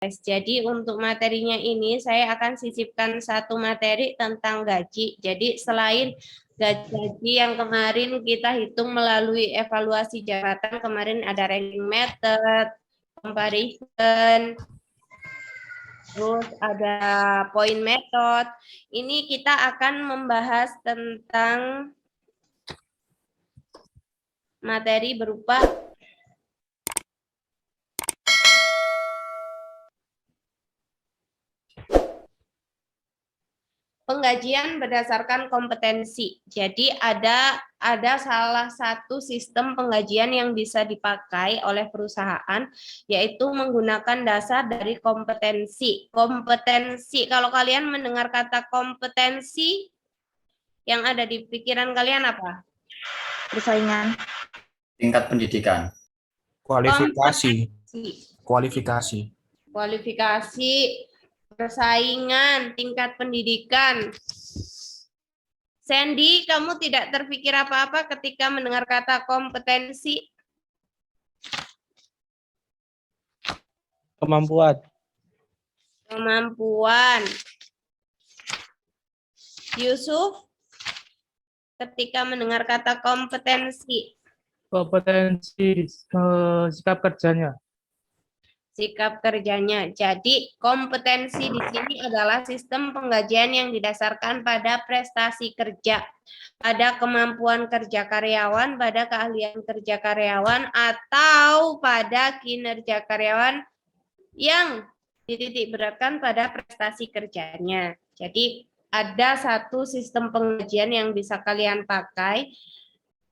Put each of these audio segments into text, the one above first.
Jadi untuk materinya ini saya akan sisipkan satu materi tentang gaji. Jadi selain gaji yang kemarin kita hitung melalui evaluasi jabatan, kemarin ada ranking method, comparison, terus ada point method. Ini kita akan membahas tentang materi berupa penggajian berdasarkan kompetensi. Jadi ada salah satu sistem penggajian yang bisa dipakai oleh perusahaan, yaitu menggunakan dasar dari kompetensi. Kompetensi, kalau kalian mendengar kata kompetensi, yang ada di pikiran kalian apa? Persaingan. Tingkat pendidikan. Kualifikasi. Kompetensi. Kualifikasi. Persaingan, tingkat pendidikan. Sandy, kamu tidak terpikir apa-apa ketika mendengar kata kompetensi? Kemampuan. Kemampuan. Yusuf, ketika mendengar kata kompetensi? Kompetensi sikap kerjanya. Sikap kerjanya. Jadi kompetensi di sini adalah sistem penggajian yang didasarkan pada prestasi kerja, pada kemampuan kerja karyawan, pada keahlian kerja karyawan, atau pada kinerja karyawan yang dititik beratkan pada prestasi kerjanya. Jadi ada satu sistem penggajian yang bisa kalian pakai.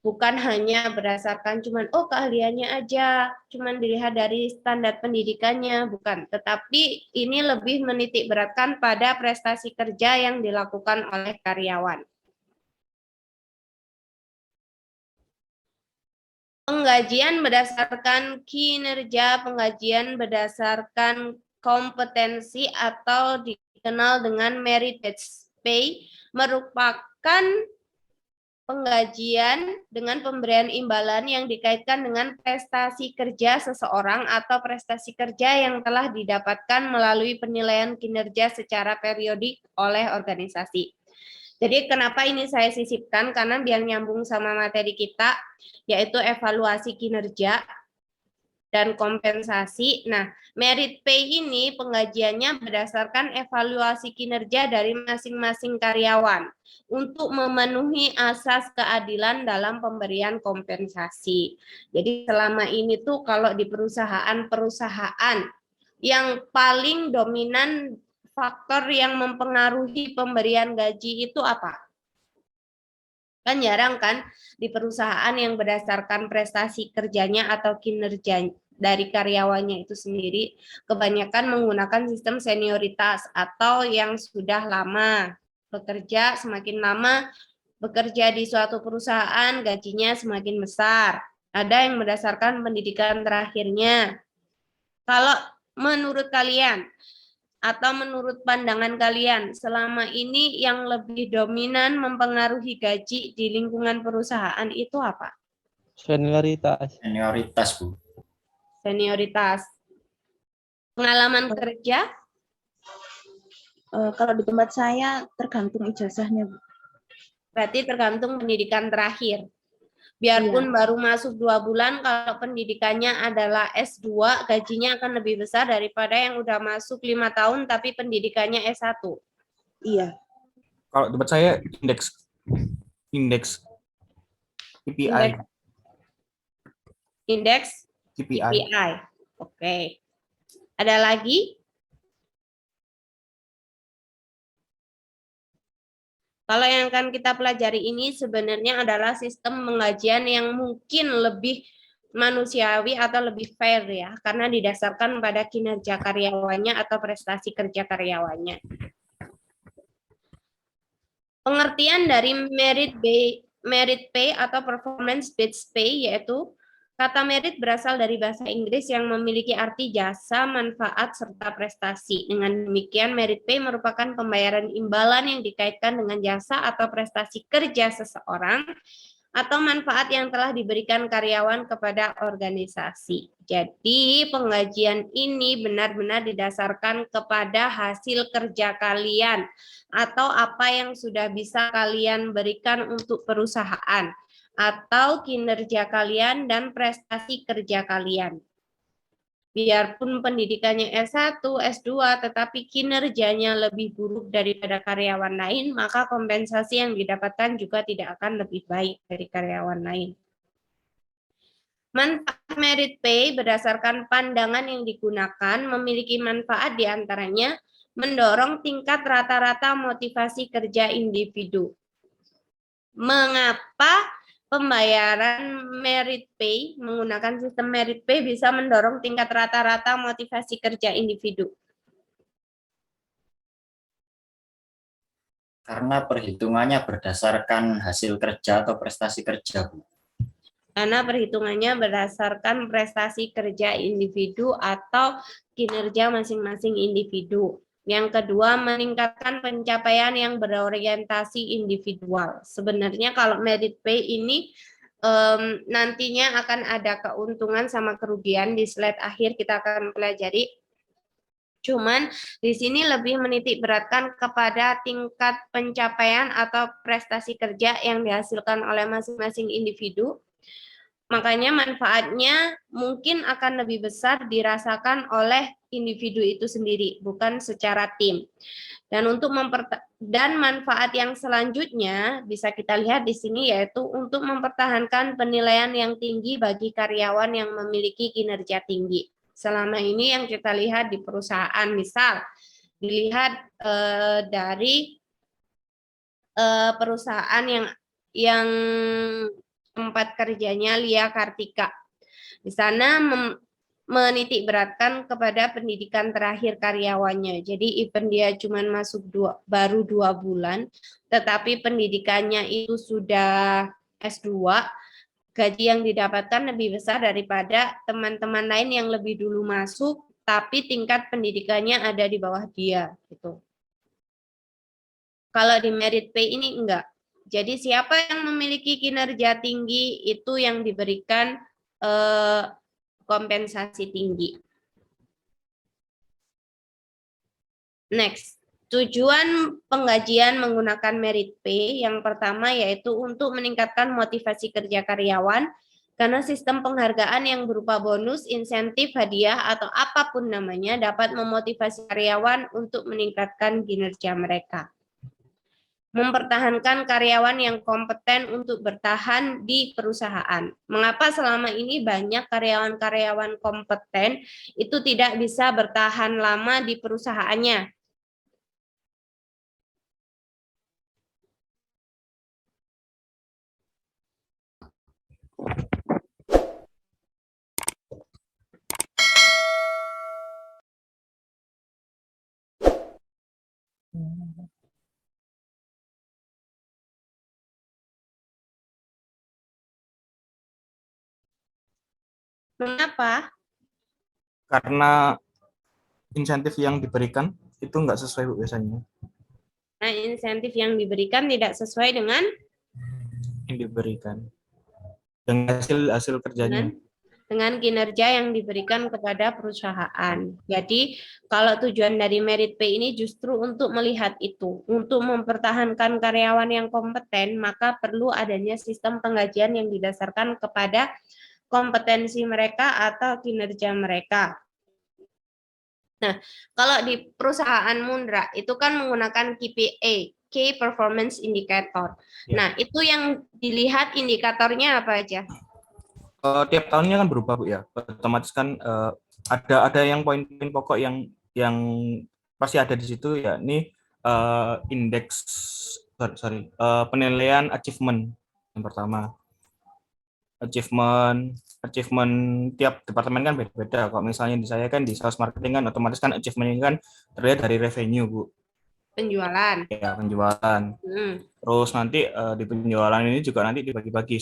Bukan hanya berdasarkan cuman keahliannya aja, cuman dilihat dari standar pendidikannya, bukan. Tetapi ini lebih menitik beratkan pada prestasi kerja yang dilakukan oleh karyawan. Penggajian berdasarkan kinerja, penggajian berdasarkan kompetensi atau dikenal dengan merit-based pay merupakan penggajian dengan pemberian imbalan yang dikaitkan dengan prestasi kerja seseorang atau prestasi kerja yang telah didapatkan melalui penilaian kinerja secara periodik oleh organisasi. Jadi kenapa ini saya sisipkan? Karena biar nyambung sama materi kita, yaitu evaluasi kinerja dan kompensasi. Nah, merit pay ini penggajiannya berdasarkan evaluasi kinerja dari masing-masing karyawan untuk memenuhi asas keadilan dalam pemberian kompensasi. Jadi selama ini tuh kalau di perusahaan-perusahaan yang paling dominan faktor yang mempengaruhi pemberian gaji itu apa? Kan jarang kan di perusahaan yang berdasarkan prestasi kerjanya atau kinerja dari karyawannya itu sendiri, kebanyakan menggunakan sistem senioritas atau yang sudah lama bekerja, semakin lama bekerja di suatu perusahaan gajinya semakin besar. Ada yang berdasarkan pendidikan terakhirnya. Kalau menurut kalian, atau menurut pandangan kalian, selama ini yang lebih dominan mempengaruhi gaji di lingkungan perusahaan itu apa? Senioritas. Senioritas, Bu. Senioritas. Pengalaman kerja? Kalau di tempat saya tergantung ijazahnya, Bu. Berarti tergantung pendidikan terakhir. Biarpun baru masuk 2 bulan, kalau pendidikannya adalah S2, gajinya akan lebih besar daripada yang udah masuk 5 tahun tapi pendidikannya S1. Iya. Kalau tempat saya indeks KPI. Indeks KPI. Oke. Ada lagi? Kalau yang akan kita pelajari ini sebenarnya adalah sistem penggajian yang mungkin lebih manusiawi atau lebih fair ya, karena didasarkan pada kinerja karyawannya atau prestasi kerja karyawannya. Pengertian dari merit pay atau performance based pay yaitu kata merit berasal dari bahasa Inggris yang memiliki arti jasa, manfaat, serta prestasi. Dengan demikian, merit pay merupakan pembayaran imbalan yang dikaitkan dengan jasa atau prestasi kerja seseorang atau manfaat yang telah diberikan karyawan kepada organisasi. Jadi penggajian ini benar-benar didasarkan kepada hasil kerja kalian atau apa yang sudah bisa kalian berikan untuk perusahaan atau kinerja kalian dan prestasi kerja kalian. Biarpun pendidikannya S1, S2, tetapi kinerjanya lebih buruk daripada karyawan lain, maka kompensasi yang didapatkan juga tidak akan lebih baik dari karyawan lain. Manfaat merit pay berdasarkan pandangan yang digunakan memiliki manfaat diantaranya mendorong tingkat rata-rata motivasi kerja individu. Mengapa pembayaran merit pay, menggunakan sistem merit pay bisa mendorong tingkat rata-rata motivasi kerja individu? Karena perhitungannya berdasarkan hasil kerja atau prestasi kerja, Bu. Karena perhitungannya berdasarkan prestasi kerja individu atau kinerja masing-masing individu. Yang kedua, meningkatkan pencapaian yang berorientasi individual. Sebenarnya kalau merit pay ini nantinya akan ada keuntungan sama kerugian. Di slide akhir kita akan pelajari. Cuman di sini lebih menitik beratkan kepada tingkat pencapaian atau prestasi kerja yang dihasilkan oleh masing-masing individu. Makanya manfaatnya mungkin akan lebih besar dirasakan oleh individu itu sendiri, bukan secara tim. Dan manfaat yang selanjutnya bisa kita lihat di sini yaitu untuk mempertahankan penilaian yang tinggi bagi karyawan yang memiliki kinerja tinggi. Selama ini yang kita lihat di perusahaan, misal dilihat dari perusahaan yang tempat kerjanya Lia Kartika. Di sana menitik beratkan kepada pendidikan terakhir karyawannya. Jadi even dia cuma masuk baru 2 bulan, tetapi pendidikannya itu sudah S2, gaji yang didapatkan lebih besar daripada teman-teman lain yang lebih dulu masuk, tapi tingkat pendidikannya ada di bawah dia. Gitu. Kalau di merit pay ini enggak. Jadi siapa yang memiliki kinerja tinggi itu yang diberikan kompensasi tinggi. Next, tujuan penggajian menggunakan merit pay yang pertama yaitu untuk meningkatkan motivasi kerja karyawan karena sistem penghargaan yang berupa bonus, insentif, hadiah atau apapun namanya dapat memotivasi karyawan untuk meningkatkan kinerja mereka. Mempertahankan karyawan yang kompeten untuk bertahan di perusahaan. Mengapa selama ini banyak karyawan-karyawan kompeten itu tidak bisa bertahan lama di perusahaannya? Mengapa? Karena insentif yang diberikan itu nggak sesuai, Bu, biasanya. Nah, insentif yang diberikan tidak sesuai dengan Yang diberikan dengan hasil kerjanya. dengan kinerja yang diberikan kepada perusahaan. Jadi, kalau tujuan dari merit pay ini justru untuk melihat itu, untuk mempertahankan karyawan yang kompeten, maka perlu adanya sistem penggajian yang didasarkan kepada kompetensi mereka atau kinerja mereka. Nah, kalau di perusahaan Mundra itu kan menggunakan KPI, Key Performance Indicator. Ya. Nah, itu yang dilihat indikatornya apa aja? Tiap tahunnya kan berubah, Bu, ya. Otomatis kan ada yang poin-poin pokok yang pasti ada di situ, ya. Ini indeks penilaian achievement yang pertama. Achievement tiap departemen kan beda-beda. Kalau misalnya di saya kan di sales marketing kan otomatis kan achievement ini kan terlihat dari revenue, Bu. Penjualan. Ya, penjualan. Terus nanti di penjualan ini juga nanti dibagi-bagi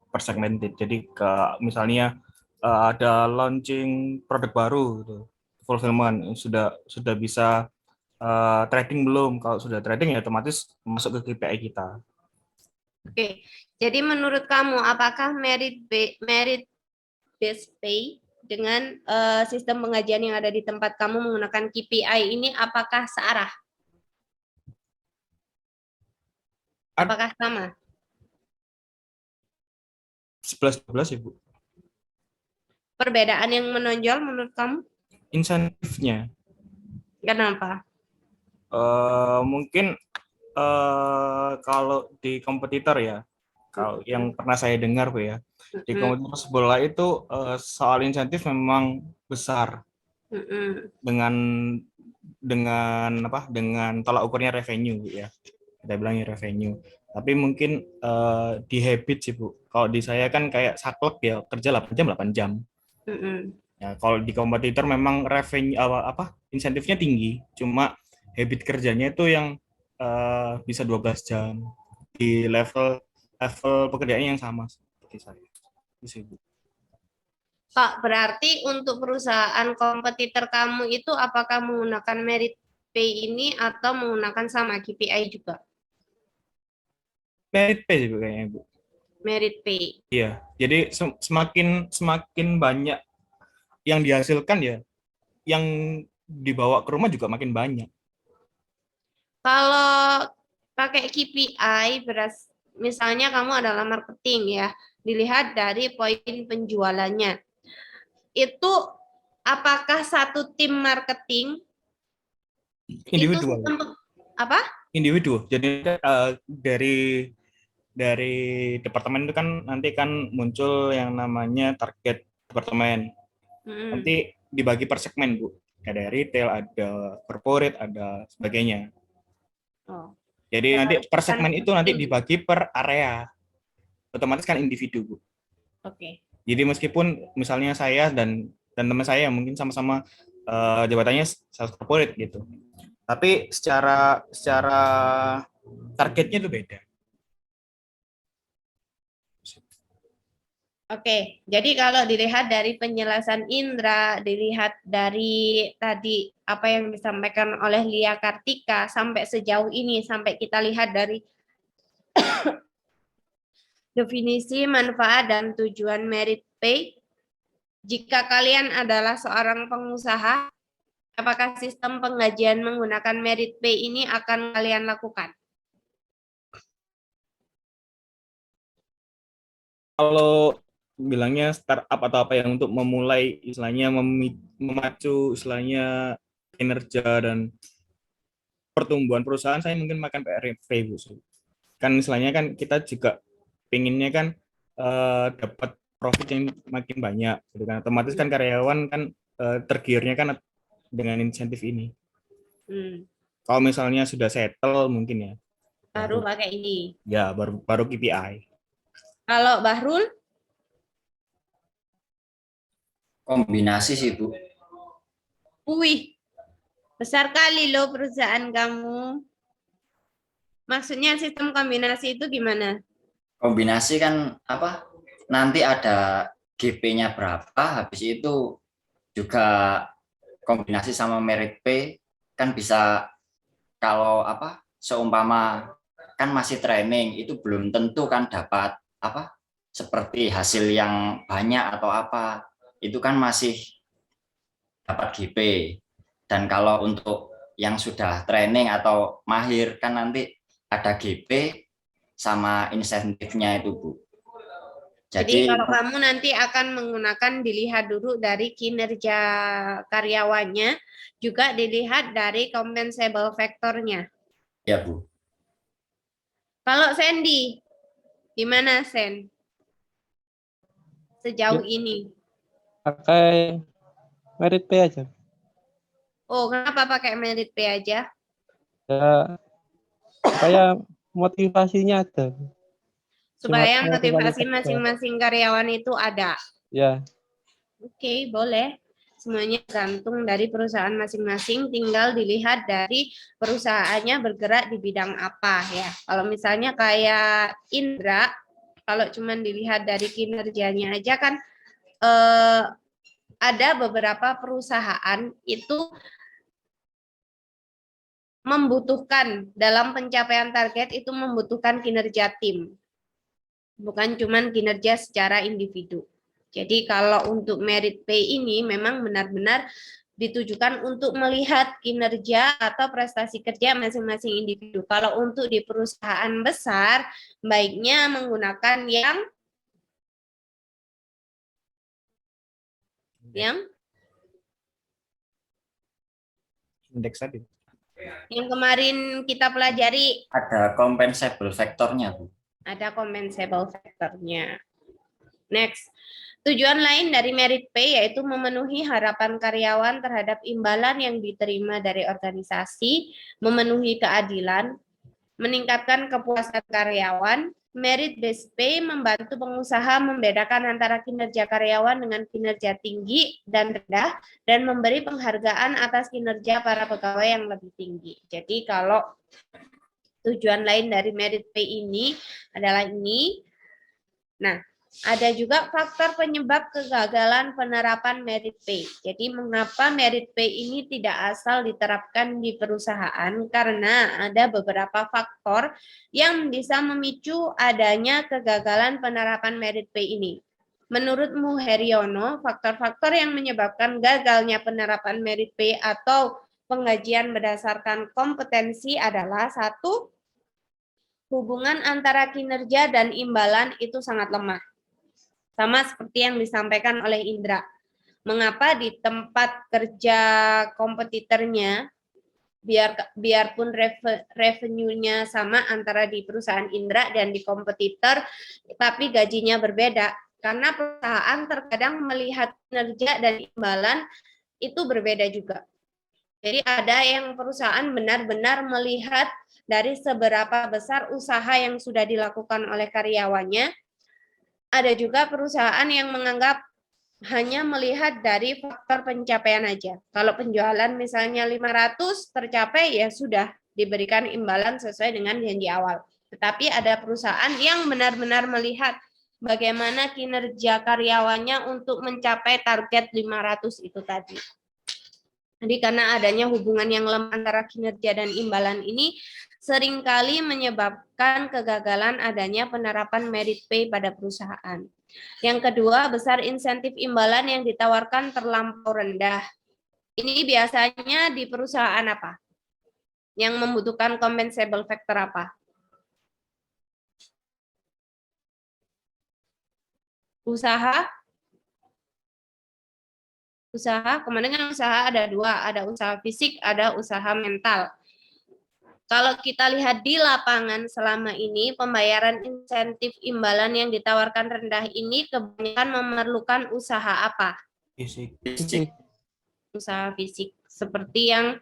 per segmented. Jadi misalnya ada launching produk baru gitu. Fulfillment sudah bisa trading belum? Kalau sudah trading ya otomatis masuk ke KPI kita. Oke. Jadi menurut kamu apakah merit based pay dengan sistem pengajian yang ada di tempat kamu menggunakan KPI ini apakah searah? Apakah sama? 11-12 ya, Bu. Perbedaan yang menonjol menurut kamu? Insentifnya. Kenapa? Mungkin kalau di kompetitor ya, kalau yang pernah saya dengar, Bu ya, di kompetitor sebelah itu soal insentif memang besar dengan tolak ukurnya revenue, Bu ya. Kita bilangnya revenue. Tapi mungkin di habit sih, Bu. Kalau di saya kan kayak saklek ya, kerja 8 jam 8 jam. Ya, kalau di kompetitor memang revenue insentifnya tinggi, cuma habit kerjanya itu yang bisa 12 jam di level pekerjaannya yang sama seperti saya. Itu, Bu. Pak, berarti untuk perusahaan kompetitor kamu itu apakah menggunakan merit pay ini atau menggunakan sama KPI juga? Merit pay sih, Bu, kayaknya, Bu. Merit pay. Iya, jadi semakin banyak yang dihasilkan ya, yang dibawa ke rumah juga makin banyak. Kalau pakai KPI, misalnya kamu adalah marketing ya, dilihat dari poin penjualannya. Itu apakah satu tim marketing Individual. itu apa? Individu. Jadi dari departemen itu kan nanti kan muncul yang namanya target departemen. Nanti dibagi per segmen, Bu. Ada retail, ada corporate, ada sebagainya. Oh. Jadi nanti per segmen itu nanti dibagi per area. Otomatis kan individu, Bu. Oke. Jadi meskipun misalnya saya dan teman saya mungkin sama-sama jabatannya sales corporate gitu. Tapi secara targetnya itu beda. Oke, jadi kalau dilihat dari penjelasan Indra, dilihat dari tadi apa yang disampaikan oleh Lia Kartika sampai sejauh ini, sampai kita lihat dari definisi, manfaat, dan tujuan merit pay, jika kalian adalah seorang pengusaha, apakah sistem penggajian menggunakan merit pay ini akan kalian lakukan? Kalau bilangnya startup atau apa yang untuk memulai istilahnya memacu istilahnya kinerja dan pertumbuhan perusahaan, saya mungkin makan PRV, Bu. Kan istilahnya kan kita juga pinginnya kan dapat profit yang makin banyak gitu kan. Otomatis kan karyawan kan tergiurnya kan dengan insentif ini. Kalau misalnya sudah settle mungkin ya Baru pakai ini. Ya, baru KPI. Kalau Bahrul? Kombinasi sih, Bu. Wih, besar kali loh perusahaan kamu. Maksudnya sistem kombinasi itu gimana? Kombinasi kan apa? Nanti ada GP-nya berapa, habis itu juga kombinasi sama merit pay kan bisa, kalau apa? Seumpama kan masih training, itu belum tentu kan dapat apa? Seperti hasil yang banyak atau apa. Itu kan masih dapat GP. Dan kalau untuk yang sudah training atau mahir kan nanti ada GP sama insentifnya itu, Bu. Jadi kalau kamu nanti akan menggunakan dilihat dulu dari kinerja karyawannya, juga dilihat dari compensable factor-nya. Ya, Bu. Kalau Sandy, gimana Sen? Sejauh ini? Pakai merit pay aja. Oh, kenapa pakai merit pay aja? Ya, supaya motivasinya ada. Supaya motivasi masing-masing karyawan itu ada. Ya. Oke, boleh. Semuanya tergantung dari perusahaan masing-masing, tinggal dilihat dari perusahaannya bergerak di bidang apa ya. Kalau misalnya kayak Indra, kalau cuma dilihat dari kinerjanya aja kan ada beberapa perusahaan itu membutuhkan dalam pencapaian target itu membutuhkan kinerja tim. bukan cuman kinerja secara individu. Jadi kalau untuk merit pay ini memang benar-benar ditujukan untuk melihat kinerja atau prestasi kerja masing-masing individu. Kalau untuk di perusahaan besar, baiknya menggunakan yang Indeks tadi. yang kemarin kita pelajari, Ada compensable factor-nya, Bu. ada compensable factor-nya. Next, tujuan lain dari merit pay yaitu memenuhi harapan karyawan terhadap imbalan yang diterima dari organisasi, memenuhi keadilan, meningkatkan kepuasan karyawan. Merit based pay membantu pengusaha membedakan antara kinerja karyawan dengan kinerja tinggi dan rendah dan memberi penghargaan atas kinerja para pegawai yang lebih tinggi. Jadi kalau tujuan lain dari merit pay ini adalah ini. Nah, ada juga faktor penyebab kegagalan penerapan merit pay. Jadi mengapa merit pay ini tidak asal diterapkan di perusahaan? Karena ada beberapa faktor yang bisa memicu adanya kegagalan penerapan merit pay ini. Menurut Muheriono, faktor-faktor yang menyebabkan gagalnya penerapan merit pay atau penggajian berdasarkan kompetensi adalah satu, hubungan antara kinerja dan imbalan itu sangat lemah. Sama seperti yang disampaikan oleh Indra. Mengapa di tempat kerja kompetitornya, biarpun revenue-nya sama antara di perusahaan Indra dan di kompetitor, tapi gajinya berbeda. Karena perusahaan terkadang melihat kinerja dan imbalan itu berbeda juga. Jadi ada yang perusahaan benar-benar melihat dari seberapa besar usaha yang sudah dilakukan oleh karyawannya. Ada juga perusahaan yang menganggap hanya melihat dari faktor pencapaian aja. Kalau penjualan misalnya 500 tercapai, ya sudah diberikan imbalan sesuai dengan janji awal. Tetapi ada perusahaan yang benar-benar melihat bagaimana kinerja karyawannya untuk mencapai target 500 itu tadi. Jadi karena adanya hubungan yang lemah antara kinerja dan imbalan ini, seringkali menyebabkan kegagalan adanya penerapan merit pay pada perusahaan. Yang kedua, besar insentif imbalan yang ditawarkan terlampau rendah. Ini biasanya di perusahaan apa? Yang membutuhkan compensable factor apa? Usaha, kemana usaha ada dua, ada usaha fisik, ada usaha mental. Kalau kita lihat di lapangan selama ini, pembayaran insentif imbalan yang ditawarkan rendah ini kebanyakan memerlukan usaha apa? Fisik. Usaha fisik. Seperti yang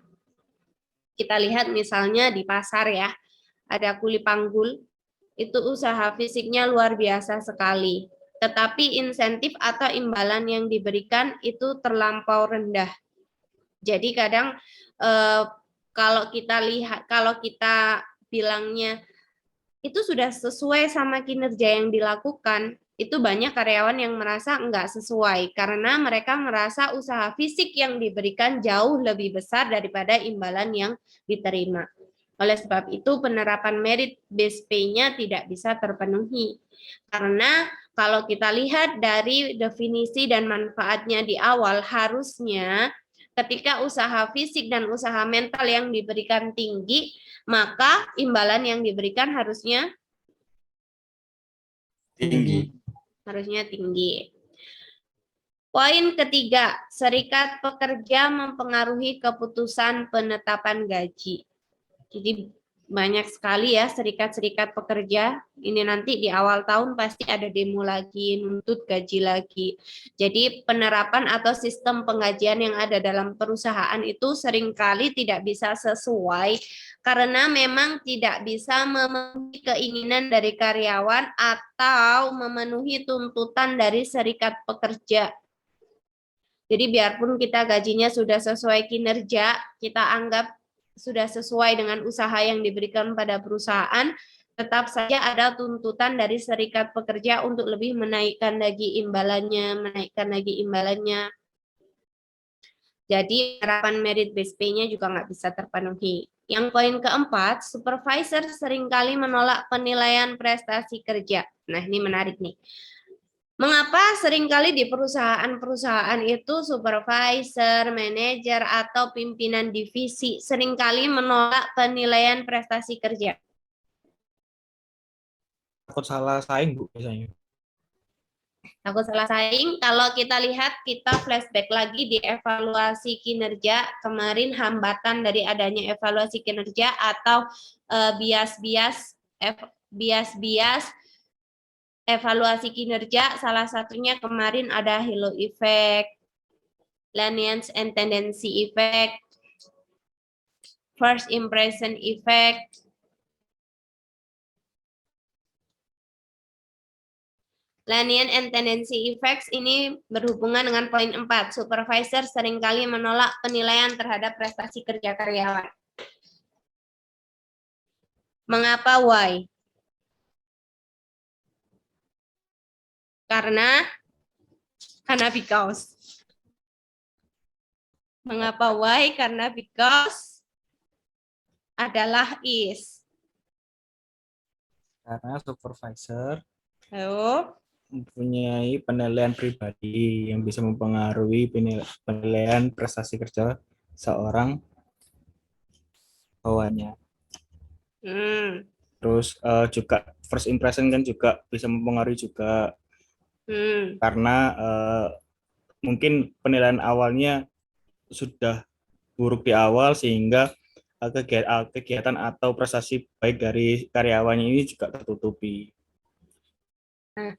kita lihat misalnya di pasar ya, ada kuli panggul, itu usaha fisiknya luar biasa sekali. Tetapi insentif atau imbalan yang diberikan itu terlampau rendah. Jadi kadang kalau kita bilangnya itu sudah sesuai sama kinerja yang dilakukan, itu banyak karyawan yang merasa enggak sesuai karena mereka merasa usaha fisik yang diberikan jauh lebih besar daripada imbalan yang diterima. Oleh sebab itu penerapan merit based pay-nya tidak bisa terpenuhi. Karena kalau kita lihat dari definisi dan manfaatnya di awal, harusnya ketika usaha fisik dan usaha mental yang diberikan tinggi, maka imbalan yang diberikan harusnya Tinggi. Poin ketiga, serikat pekerja mempengaruhi keputusan penetapan gaji. Jadi banyak sekali ya serikat-serikat pekerja. Ini nanti di awal tahun pasti ada demo lagi, nuntut gaji lagi. Jadi penerapan atau sistem penggajian yang ada dalam perusahaan itu seringkali tidak bisa sesuai karena memang tidak bisa memenuhi keinginan dari karyawan atau memenuhi tuntutan dari serikat pekerja. Jadi biarpun kita gajinya sudah sesuai kinerja, kita anggap sudah sesuai dengan usaha yang diberikan pada perusahaan, tetap saja ada tuntutan dari serikat pekerja untuk lebih menaikkan lagi imbalannya. Jadi harapan merit based pay-nya juga nggak bisa terpenuhi. Yang poin keempat, supervisor seringkali menolak penilaian prestasi kerja. Nah, ini menarik nih. Mengapa seringkali di perusahaan-perusahaan itu supervisor, manajer, atau pimpinan divisi seringkali menolak penilaian prestasi kerja? Takut salah saing, Bu, biasanya. Takut salah saing. Kalau kita lihat, kita flashback lagi di evaluasi kinerja. Kemarin hambatan dari adanya evaluasi kinerja atau bias-bias evaluasi kinerja, salah satunya kemarin ada halo effect, lenience and tendency effect, first impression effect, lenience and tendency effects ini berhubungan dengan poin 4. Supervisor seringkali menolak penilaian terhadap prestasi kerja karyawan. Mengapa? Why? Karena because. Mengapa why? Karena because adalah is. Karena supervisor Lalu, mempunyai penilaian pribadi yang bisa mempengaruhi penilaian prestasi kerja seorang bawahannya. Terus juga first impression kan juga bisa mempengaruhi juga karena mungkin penilaian awalnya sudah buruk di awal sehingga kegiatan atau prestasi baik dari karyawannya ini juga tertutupi. Nah,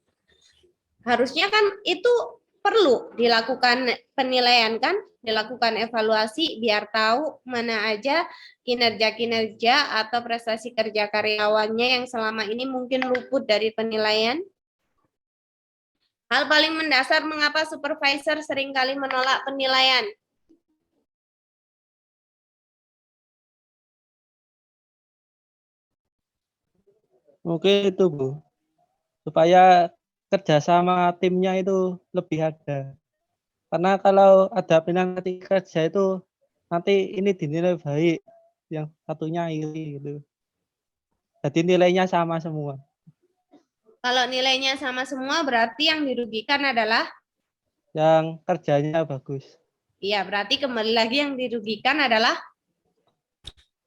harusnya kan itu perlu dilakukan penilaian kan, dilakukan evaluasi biar tahu mana aja kinerja-kinerja atau prestasi kerja karyawannya yang selama ini mungkin luput dari penilaian. Hal paling mendasar mengapa supervisor seringkali menolak penilaian? Mungkin itu, Bu. Supaya kerjasama timnya itu lebih ada. Karena kalau ada penalti kerja itu nanti ini dinilai baik, yang satunya iri gitu. Jadi nilainya sama semua. Kalau nilainya sama semua berarti yang dirugikan adalah? Yang kerjanya bagus. Iya, berarti kembali lagi yang dirugikan adalah?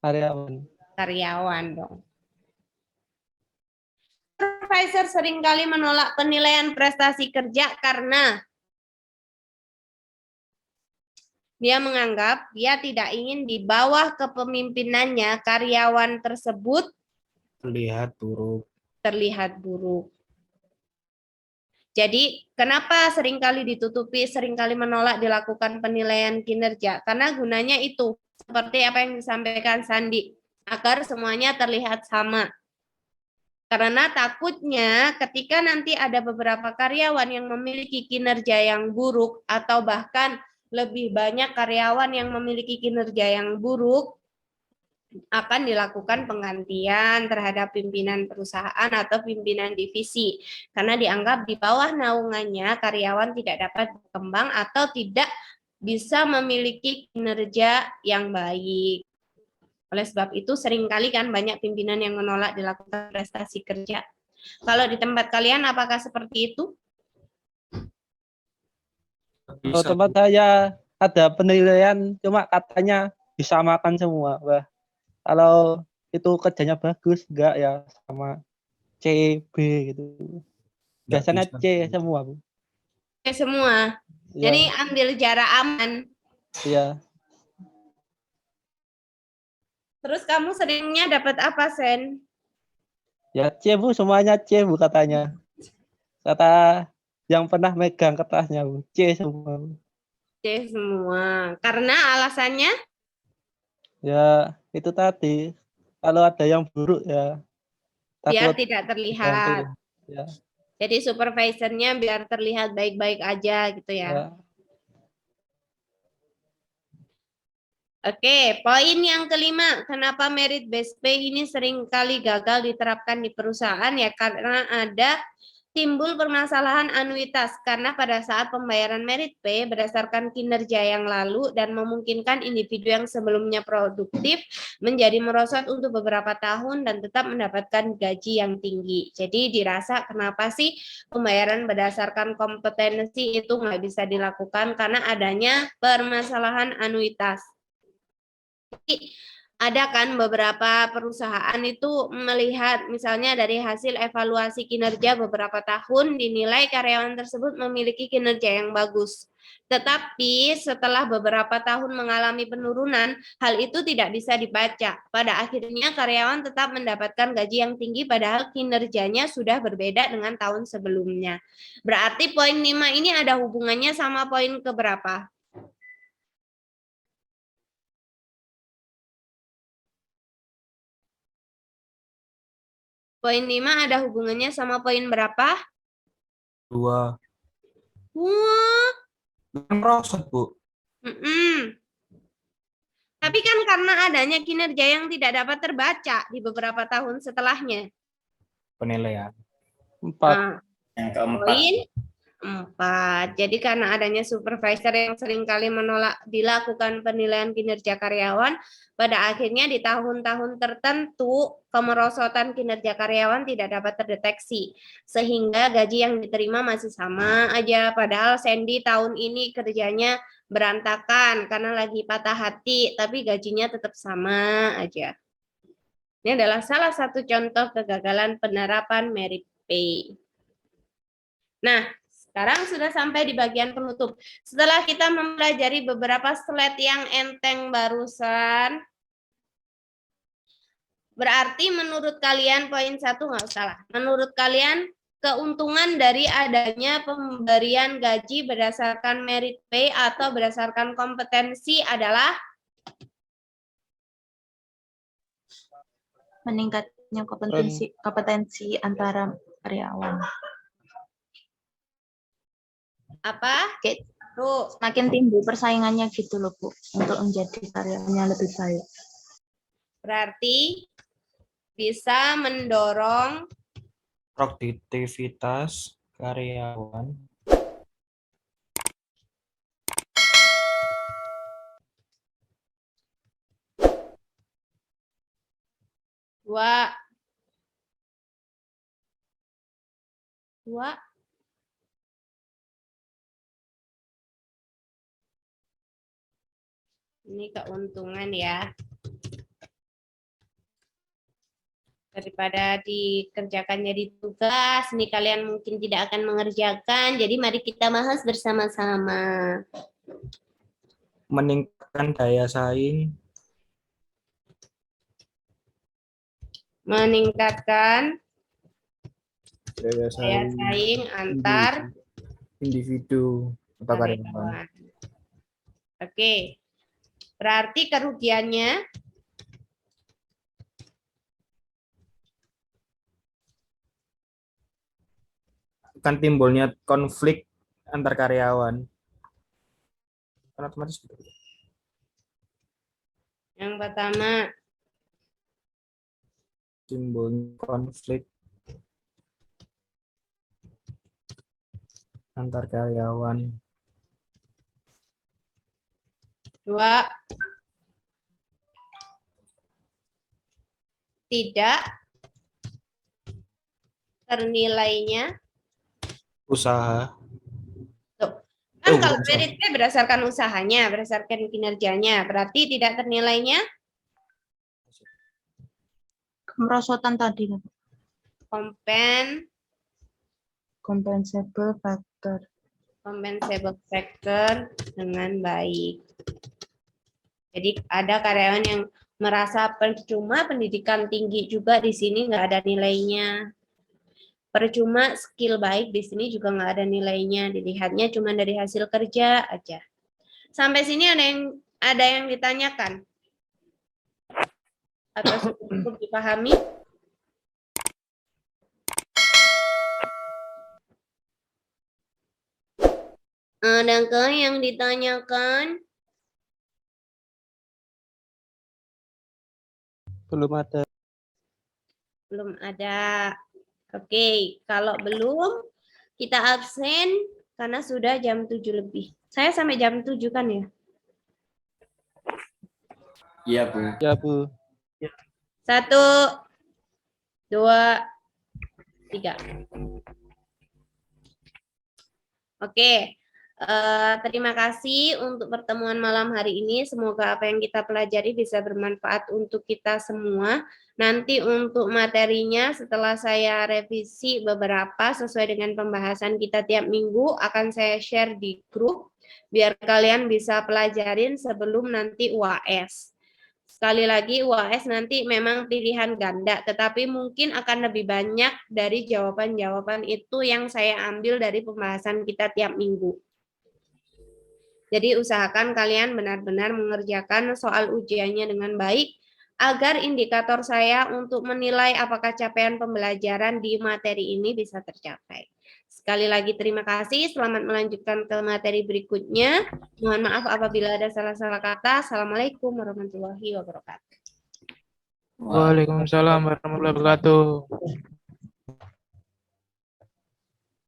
Karyawan. Karyawan dong. Supervisor seringkali menolak penilaian prestasi kerja karena dia menganggap dia tidak ingin di bawah kepemimpinannya karyawan tersebut terlihat buruk. Jadi, kenapa seringkali ditutupi, seringkali menolak dilakukan penilaian kinerja? Karena gunanya itu, seperti apa yang disampaikan Sandi, agar semuanya terlihat sama. Karena takutnya ketika nanti ada beberapa karyawan yang memiliki kinerja yang buruk atau bahkan lebih banyak karyawan yang memiliki kinerja yang buruk, akan dilakukan penggantian terhadap pimpinan perusahaan atau pimpinan divisi. Karena dianggap di bawah naungannya karyawan tidak dapat berkembang atau tidak bisa memiliki kinerja yang baik. Oleh sebab itu seringkali kan banyak pimpinan yang menolak dilakukan prestasi kerja. Kalau di tempat kalian apakah seperti itu? Kalau tempat saya ada penilaian cuma katanya disamakan semua. Wah, kalau itu kerjanya bagus enggak ya sama C, B gitu. Biasanya C semua, Bu. C semua. Ya. Jadi ambil jarak aman. Iya. Terus kamu seringnya dapat apa, Sen? Ya C, Bu, semuanya C, Bu, katanya. Kata yang pernah megang kertasnya, Bu. C semua, Bu. C semua. Karena alasannya? Ya, itu tadi. Kalau ada yang buruk ya Biar takut tidak terlihat. diganti. Ya. Jadi supervisornya biar terlihat baik-baik aja gitu ya. Ya. Oke, poin yang kelima, kenapa merit based pay ini seringkali gagal diterapkan di perusahaan ya karena ada timbul permasalahan anuitas karena pada saat pembayaran merit pay berdasarkan kinerja yang lalu dan memungkinkan individu yang sebelumnya produktif menjadi merosot untuk beberapa tahun dan tetap mendapatkan gaji yang tinggi. Jadi dirasa kenapa sih pembayaran berdasarkan kompetensi itu nggak bisa dilakukan karena adanya permasalahan anuitas. Jadi, ada kan beberapa perusahaan itu melihat misalnya dari hasil evaluasi kinerja beberapa tahun dinilai karyawan tersebut memiliki kinerja yang bagus. Tetapi setelah beberapa tahun mengalami penurunan, hal itu tidak bisa dibaca. Pada akhirnya karyawan tetap mendapatkan gaji yang tinggi padahal kinerjanya sudah berbeda dengan tahun sebelumnya. Berarti poin 5 ini ada hubungannya sama poin keberapa? Poin 5 ada hubungannya sama poin berapa? 2. Wah, Merosot, Bu. Tapi kan karena adanya kinerja yang tidak dapat terbaca di beberapa tahun setelahnya. Penilaian. 4. Nah, Yang keempat, poin 4. Jadi karena adanya supervisor yang seringkali menolak dilakukan penilaian kinerja karyawan, pada akhirnya di tahun-tahun tertentu kemerosotan kinerja karyawan tidak dapat terdeteksi. Sehingga gaji yang diterima masih sama aja. Padahal Sandy tahun ini kerjanya berantakan karena lagi patah hati, tapi gajinya tetap sama aja. Ini adalah salah satu contoh kegagalan penerapan merit pay. Nah, sekarang sudah sampai di bagian penutup. Setelah kita mempelajari beberapa slide yang enteng barusan, berarti menurut kalian poin 1 nggak salah. Menurut kalian keuntungan dari adanya pemberian gaji berdasarkan merit pay atau berdasarkan kompetensi adalah Meningkatnya kompetensi antara karyawan. apa? Kayak Tuh, semakin timbul persaingannya gitu loh, Bu, untuk menjadi karyawan yang lebih baik. berarti bisa mendorong Produktivitas karyawan. dua ini keuntungan ya. Daripada dikerjakan jadi tugas, ini kalian mungkin tidak akan mengerjakan. Jadi mari kita bahas bersama-sama. Meningkatkan daya saing. Meningkatkan Daya daya saing antar individu atau karyawan. karyawan. Oke. Berarti kerugiannya Akan timbulnya konflik antar karyawan. Kan otomatis gitu. yang pertama Timbulnya konflik antar karyawan. 2 tidak ternilainya Usaha. kan Oh, kalau bukan merit pay berdasarkan usahanya, berdasarkan kinerjanya, berarti tidak ternilainya Kemerosotan tadi, Bu. Compensable factor dengan baik. Jadi ada karyawan yang merasa percuma pendidikan tinggi juga di sini nggak ada nilainya. Percuma skill baik di sini juga nggak ada nilainya. Dilihatnya cuma dari hasil kerja aja. Sampai sini ada yang ditanyakan atau cukup dipahami? Adakah yang ditanyakan? Belum ada. Belum ada. Oke, kalau belum kita absen karena sudah jam 7 lebih. Saya sampai jam 7 kan ya? Iya, Bu. Ya, Bu. 1, 2, 3. Oke, terima kasih untuk pertemuan malam hari ini. Semoga apa yang kita pelajari bisa bermanfaat untuk kita semua. Nanti untuk materinya setelah saya revisi beberapa sesuai dengan pembahasan kita tiap minggu akan saya share di grup biar kalian bisa pelajarin sebelum nanti UAS. Sekali lagi UAS nanti memang pilihan ganda, tetapi mungkin akan lebih banyak dari jawaban-jawaban itu yang saya ambil dari pembahasan kita tiap minggu. Jadi usahakan kalian benar-benar mengerjakan soal ujiannya dengan baik, agar indikator saya untuk menilai apakah capaian pembelajaran di materi ini bisa tercapai. Sekali lagi terima kasih, selamat melanjutkan ke materi berikutnya. Mohon maaf apabila ada salah-salah kata. Assalamualaikum warahmatullahi wabarakatuh. Waalaikumsalam warahmatullahi wabarakatuh.